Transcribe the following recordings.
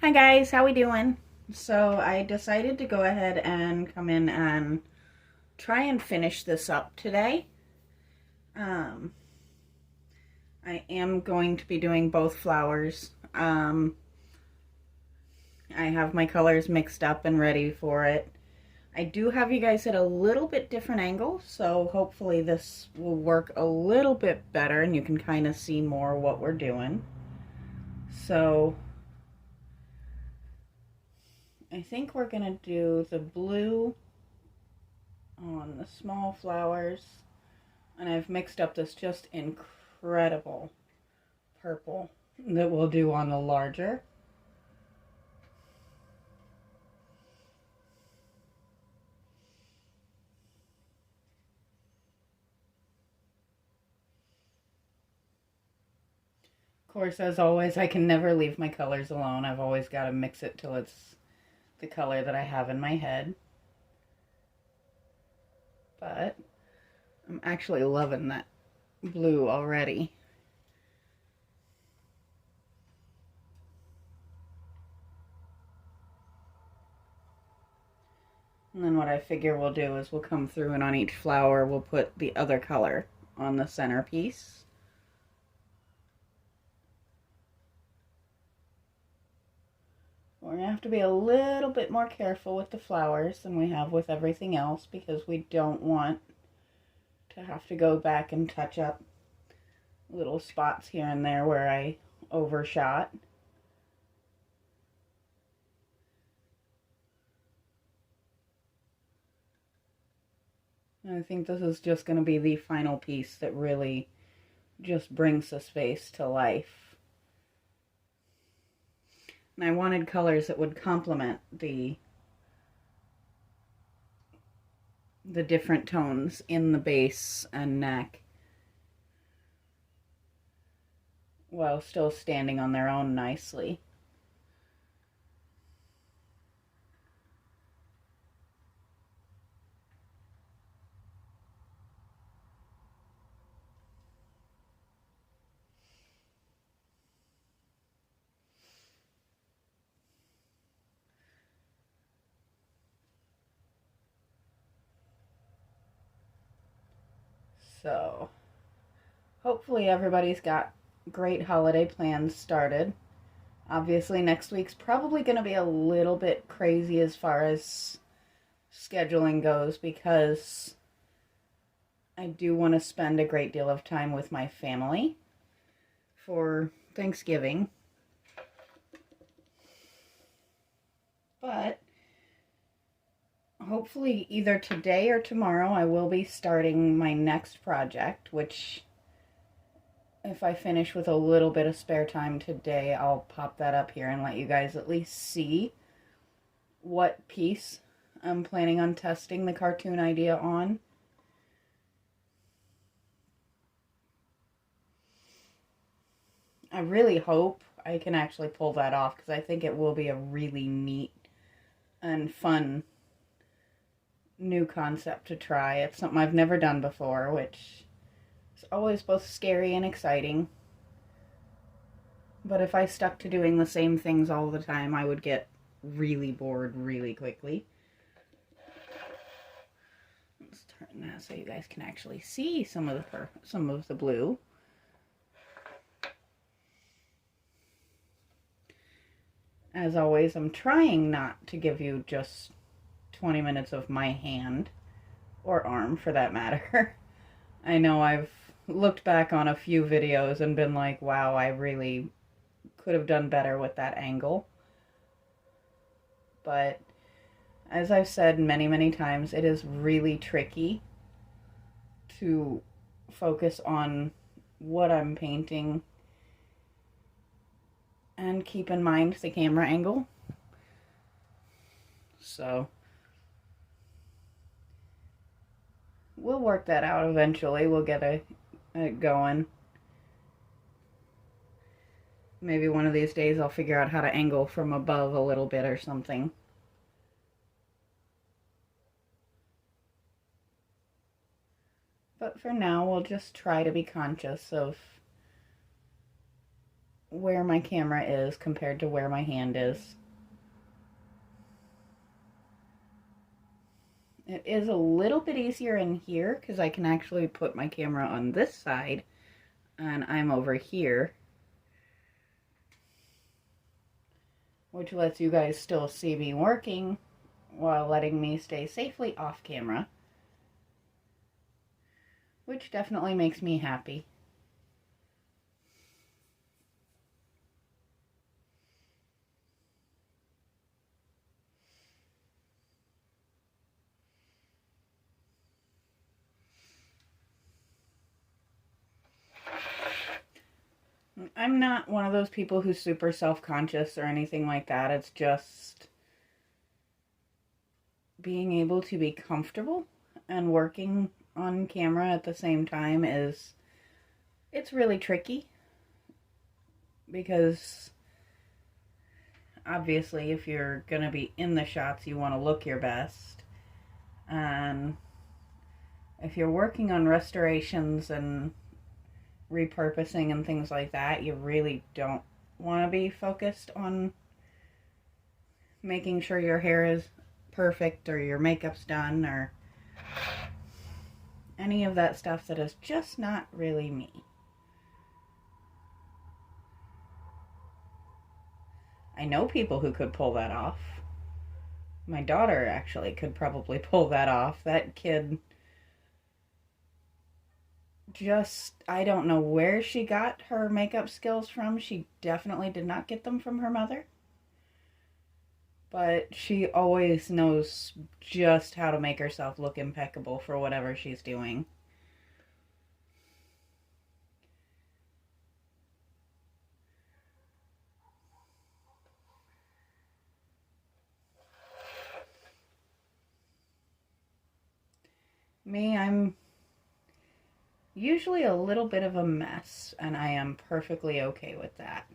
Hi guys, how we doing? So I decided to go ahead and come in and try and finish this up today. Um, I am going to be doing both flowers. I have my colors mixed up and ready for it. I do have you guys at a little bit different angle, so hopefully this will work a little bit better and you can kind of see more what we're doing. So I think we're going to do the blue on the small flowers. And I've mixed up this just incredible purple that we'll do on the larger. Of course, as always, I can never leave my colors alone. I've always got to mix it till it's the color that I have in my head. But I'm actually loving that blue already. And then what I figure we'll do is we'll come through and on each flower we'll put the other color on the centerpiece. We're going to have to be a little bit more careful with the flowers than we have with everything else because we don't want to have to go back and touch up little spots here and there where I overshot. And I think this is just going to be the final piece that really just brings the space to life. And I wanted colors that would complement the different tones in the base and neck while still standing on their own nicely. So, hopefully everybody's got great holiday plans started. Obviously, next week's probably going to be a little bit crazy as far as scheduling goes because I do want to spend a great deal of time with my family for Thanksgiving. But hopefully either today or tomorrow I will be starting my next project, which if I finish with a little bit of spare time today, I'll pop that up here and let you guys at least see what piece I'm planning on testing the cartoon idea on. I really hope I can actually pull that off because I think it will be a really neat and fun new concept to try. It's something I've never done before, which is always both scary and exciting. But if I stuck to doing the same things all the time, I would get really bored really quickly. Let's turn that so you guys can actually see some of the blue. As always, I'm trying not to give you just 20 minutes of my hand, or arm for that matter. I know I've looked back on a few videos and been like, wow, I really could have done better with that angle. But as I've said many, many times, it is really tricky to focus on what I'm painting and keep in mind the camera angle. So we'll work that out eventually. We'll get it going. Maybe one of these days I'll figure out how to angle from above a little bit or something. But for now, we'll just try to be conscious of where my camera is compared to where my hand is. It is a little bit easier in here because I can actually put my camera on this side and I'm over here, which lets you guys still see me working while letting me stay safely off camera, which definitely makes me happy. I'm not one of those people who's super self-conscious or anything like that. It's just being able to be comfortable and working on camera at the same time it's really tricky, because obviously if you're gonna be in the shots you want to look your best, and if you're working on restorations and repurposing and things like that, you really don't want to be focused on making sure your hair is perfect or your makeup's done or any of that stuff that is just not really me. I know people who could pull that off. My daughter actually could probably pull that off. That kid just, I don't know where she got her makeup skills from. She definitely did not get them from her mother. But she always knows just how to make herself look impeccable for whatever she's doing. Me, I'm usually a little bit of a mess, and I am perfectly okay with that.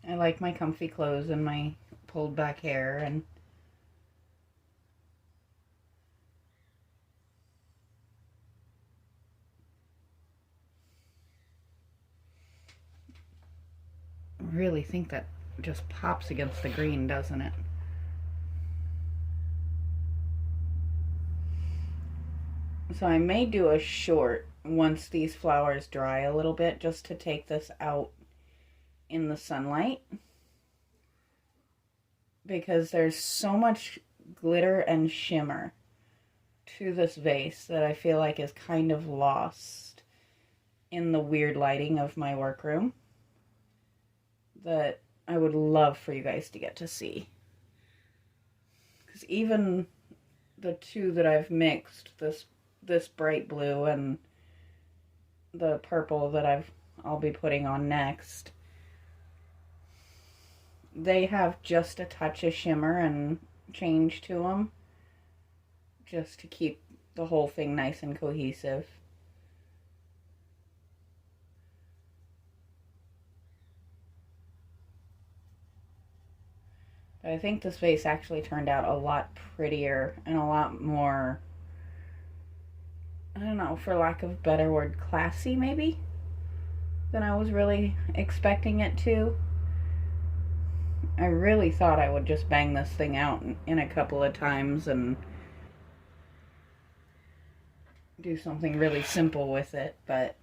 I like my comfy clothes and my pulled back hair, and I really think that just pops against the green, doesn't it? So I may do a short once these flowers dry a little bit, just to take this out in the sunlight, because there's so much glitter and shimmer to this vase that I feel like is kind of lost in the weird lighting of my workroom, that I would love for you guys to get to see. Because even the two that I've mixed, this bright blue and the purple that I'll be putting on next, they have just a touch of shimmer and change to them, just to keep the whole thing nice and cohesive. But I think this vase actually turned out a lot prettier and a lot more, I don't know, for lack of a better word, classy maybe, than I was really expecting it to. I really thought I would just bang this thing out in a couple of times and do something really simple with it, but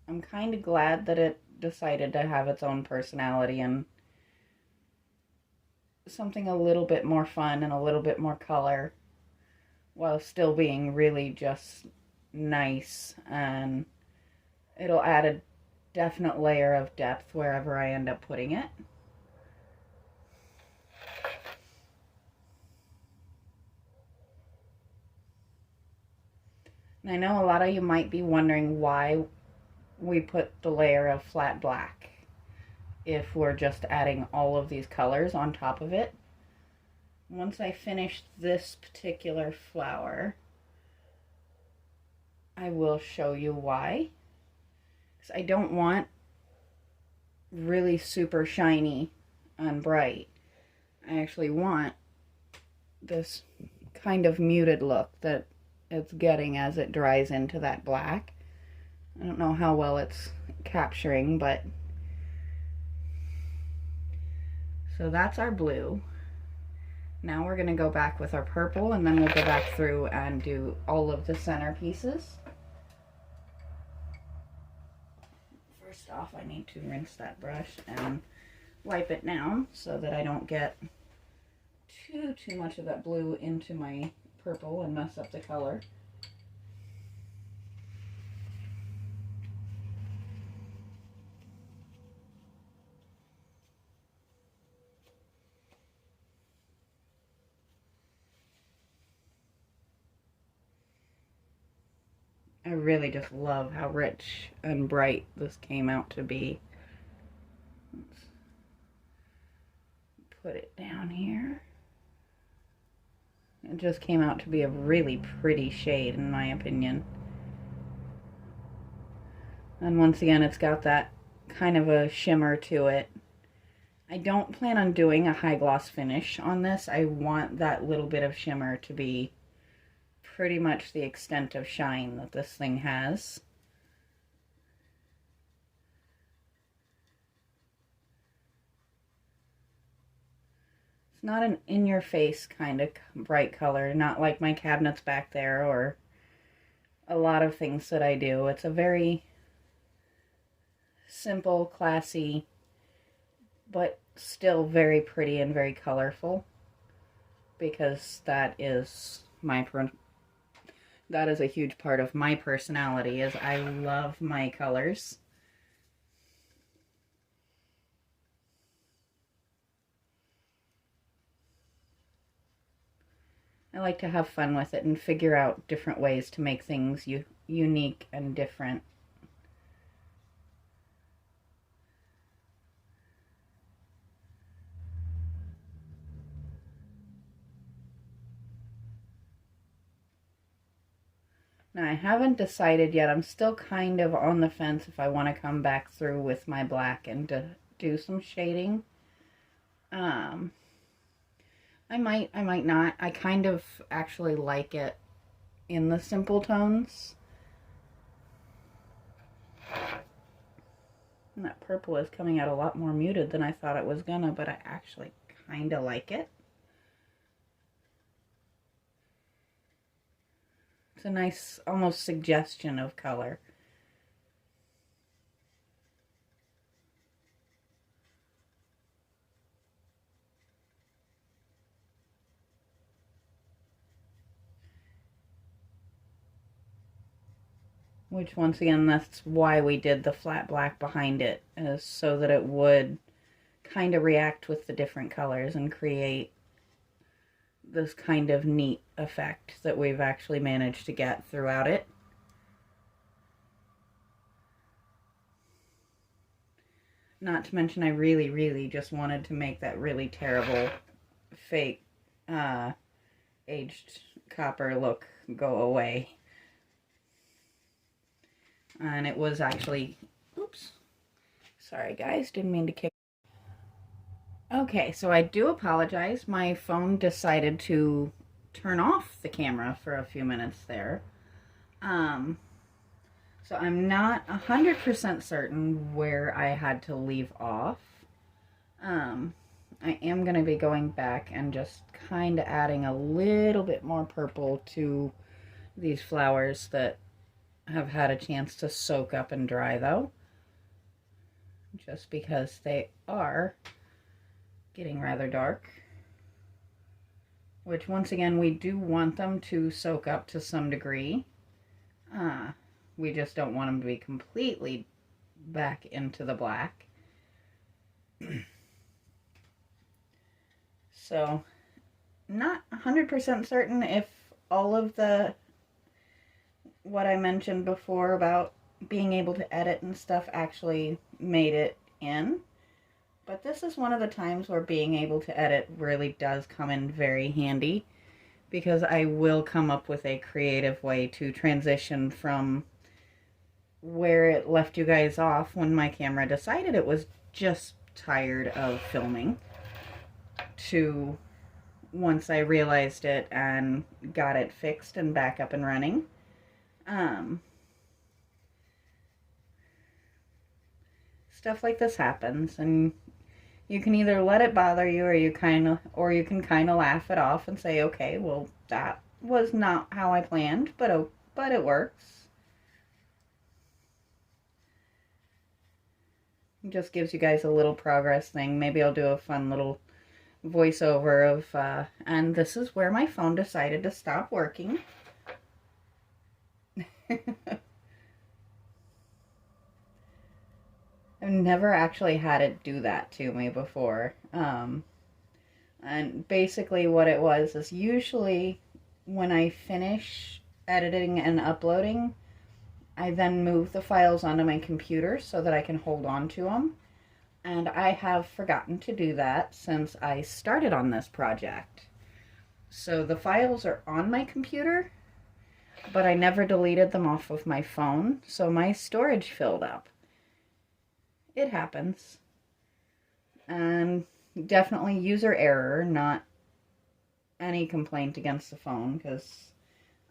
I'm kind of glad that it decided to have its own personality and something a little bit more fun and a little bit more color, while still being really just nice, and it'll add a definite layer of depth wherever I end up putting it. And I know a lot of you might be wondering why we put the layer of flat black if we're just adding all of these colors on top of it. Once I finish this particular flower, I will show you why. Because I don't want really super shiny and bright. I actually want this kind of muted look that it's getting as it dries into that black. I don't know how well it's capturing, but so that's our blue. Now we're going to go back with our purple, and then we'll go back through and do all of the center pieces. First off, I need to rinse that brush and wipe it down so that I don't get too much of that blue into my purple and mess up the color. I really just love how rich and bright this came out to be. Let's put it down here. It just came out to be a really pretty shade, in my opinion. And once again, it's got that kind of a shimmer to it. I don't plan on doing a high gloss finish on this. I want that little bit of shimmer to be pretty much the extent of shine that this thing has. It's not an in-your-face kind of bright color, not like my cabinets back there or a lot of things that I do. It's a very simple, classy, but still very pretty and very colorful, because that is a huge part of my personality, is I love my colors. I like to have fun with it and figure out different ways to make things unique and different. Now, I haven't decided yet. I'm still kind of on the fence if I want to come back through with my black and to do some shading. I might not. I kind of actually like it in the simple tones. And that purple is coming out a lot more muted than I thought it was gonna, but I actually kind of like it. It's a nice, almost suggestion of color. Which, once again, that's why we did the flat black behind it, is so that it would kind of react with the different colors and create this kind of neat effect that we've actually managed to get throughout it. Not to mention, I really just wanted to make that really terrible fake aged copper look go away. And it was actually, oops, sorry guys, didn't mean to kick. Okay, so I do apologize. My phone decided to turn off the camera for a few minutes there. So I'm not 100% certain where I had to leave off. I am going to be going back and just kind of adding a little bit more purple to these flowers that have had a chance to soak up and dry, though, just because they are getting rather dark, which, once again, we do want them to soak up to some degree. We just don't want them to be completely back into the black. So, not 100% certain if all of what I mentioned before about being able to edit and stuff actually made it in. But this is one of the times where being able to edit really does come in very handy, because I will come up with a creative way to transition from where it left you guys off when my camera decided it was just tired of filming to once I realized it and got it fixed and back up and running. Um, Stuff like this happens, and you can either let it bother you, or you can kind of laugh it off and say, okay, well, that was not how I planned, but it works. It just gives you guys a little progress thing. Maybe I'll do a fun little voiceover of, and this is where my phone decided to stop working. I've never actually had it do that to me before. And basically what it was is usually when I finish editing and uploading, I then move the files onto my computer so that I can hold on to them. And I have forgotten to do that since I started on this project. So the files are on my computer, but I never deleted them off of my phone, so my storage filled up. It happens. And definitely user error, not any complaint against the phone, because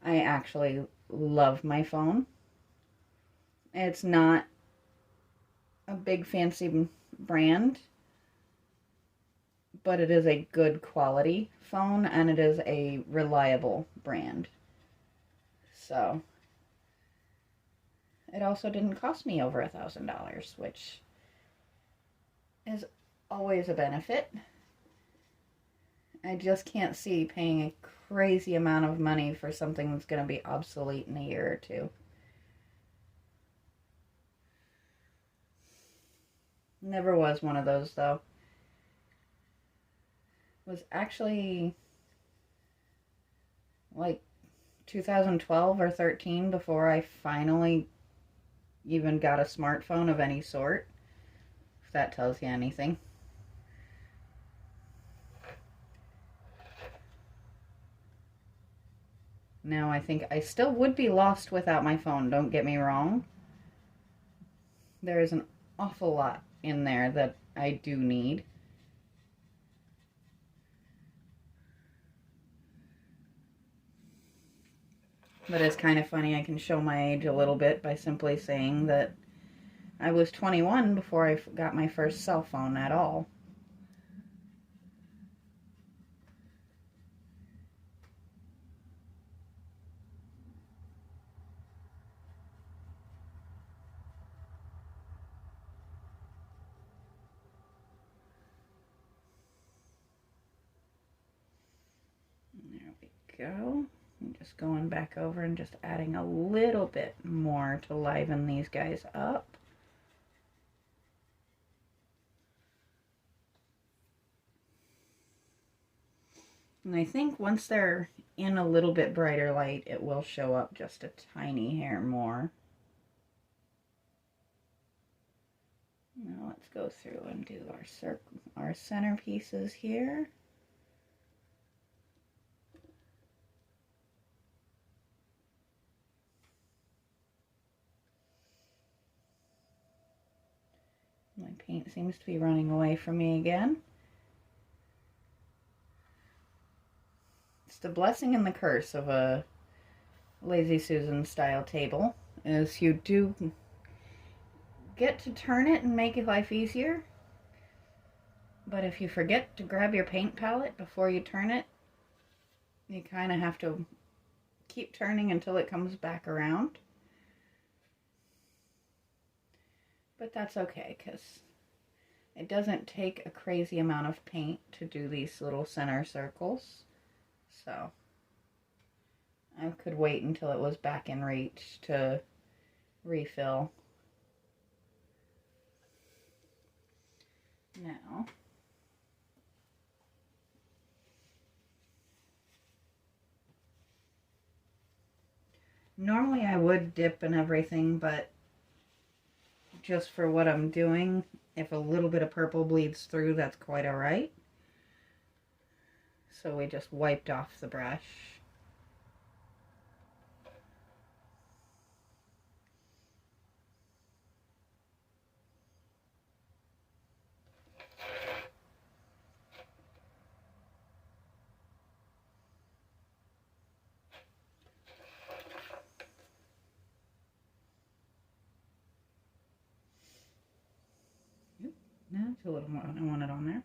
I actually love my phone. It's not a big fancy brand, but it is a good quality phone, and it is a reliable brand. So it also didn't cost me over $1,000, which is always a benefit. I just can't see paying a crazy amount of money for something that's going to be obsolete in a year or two. Never was one of those, though. It was actually like 2012 or 13 before I finally even got a smartphone of any sort, if that tells you anything. Now, I think I still would be lost without my phone, don't get me wrong. There is an awful lot in there that I do need. But it's kind of funny, I can show my age a little bit by simply saying that I was 21 before I got my first cell phone at all. There we go. I'm just going back over and just adding a little bit more to liven these guys up. And I think once they're in a little bit brighter light, it will show up just a tiny hair more. Now let's go through and do our centerpieces here. My paint seems to be running away from me again. It's the blessing and the curse of a Lazy Susan style table, is you do get to turn it and make your life easier, but if you forget to grab your paint palette before you turn it, you kind of have to keep turning until it comes back around. But that's okay, because it doesn't take a crazy amount of paint to do these little center circles. So I could wait until it was back in reach to refill. Now, normally I would dip and everything, but just for what I'm doing, if a little bit of purple bleeds through, that's quite alright. So we just wiped off the brush. Just a little more than I wanted on there.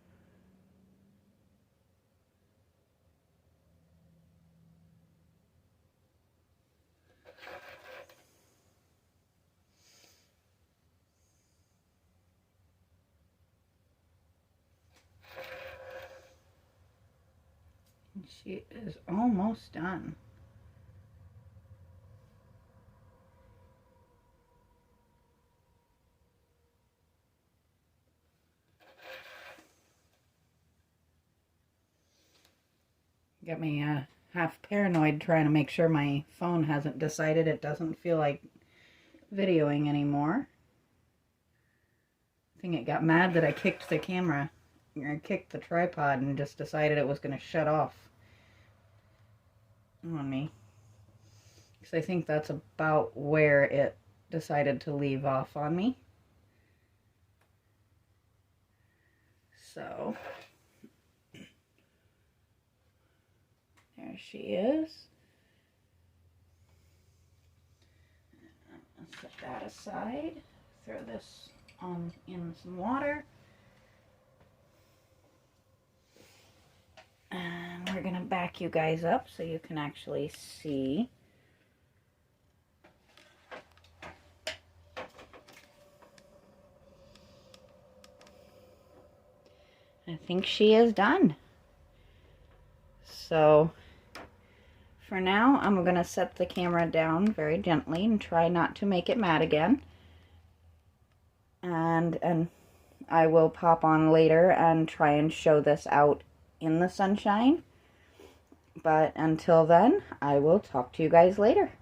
And she is almost done. Got me half paranoid trying to make sure my phone hasn't decided it doesn't feel like videoing anymore. I think it got mad that I kicked the camera, or kicked the tripod, and just decided it was going to shut off on me. Because I think that's about where it decided to leave off on me. So, there she is. Let's set that aside. Throw this on in some water. And we're going to back you guys up so you can actually see. I think she is done. So for now, I'm going to set the camera down very gently and try not to make it mad again. And I will pop on later and try and show this out in the sunshine. But until then, I will talk to you guys later.